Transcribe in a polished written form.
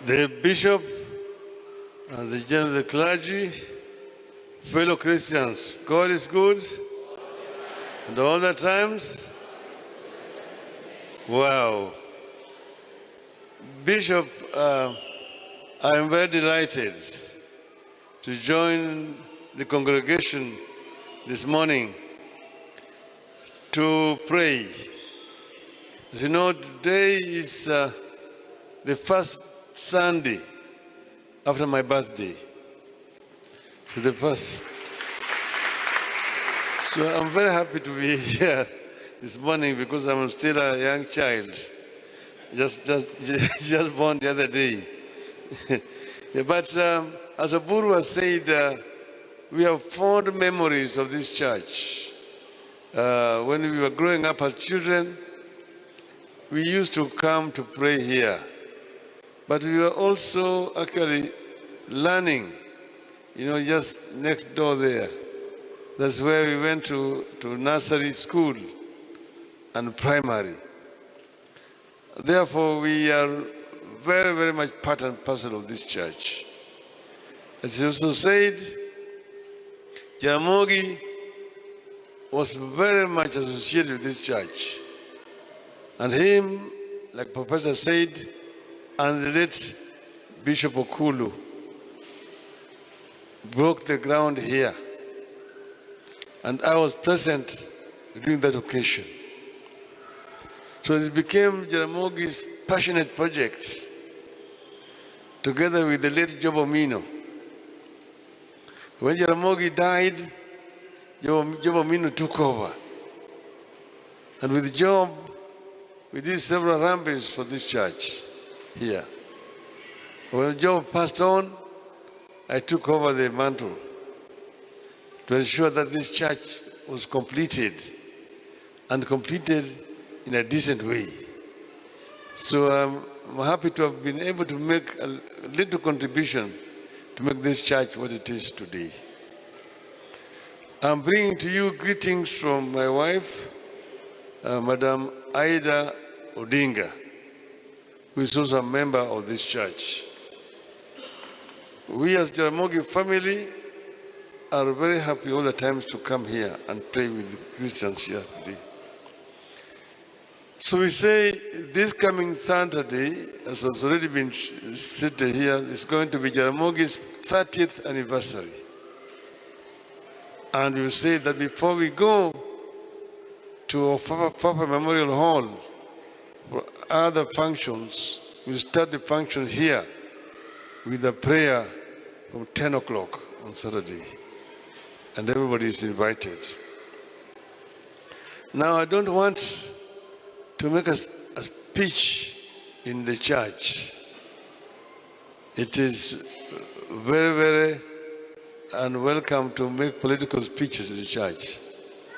the bishop and the general of the clergy, fellow Christians, God is good, and all the times. Wow. Bishop, I am very delighted to join the congregation this morning to pray. As you know, today is the first Sunday after my birthday. So I'm very happy to be here this morning because I'm still a young child, just born the other day. Yeah, but as Aburu has said, we have fond memories of this church. When we were growing up as children, we used to come to pray here. But we were also actually learning, just next door there. That's where we went to nursery school and primary. Therefore, we are very, very much part and parcel of this church. As he also said, Jaramogi was very much associated with this church. And him, like Professor said, and the late Bishop Okulu broke the ground here. And I was present during that occasion. So it became Jaramogi's passionate project, together with the late Job Omino. When Jaramogi died, Job Omino took over. And with Job, we did several rambles for this church here. When Job passed on, I took over the mantle to ensure that this church was completed, and completed in a decent way. So I'm happy to have been able to make a little contribution to make this church what it is today. I'm bringing to you greetings from my wife, Madam Aida Odinga, who is also a member of this church. We as Jaramogi family are very happy all the times to come here and pray with the Christians here today. So we say this coming Saturday, as has already been stated here, is going to be Jaramogi's 30th anniversary. And we say that before we go to Papa Memorial Hall for other functions, we'll start the function here with a prayer from 10 o'clock on Saturday. And everybody is invited. Now, I don't want to make a speech in the church. It is very, very unwelcome to make political speeches in the church.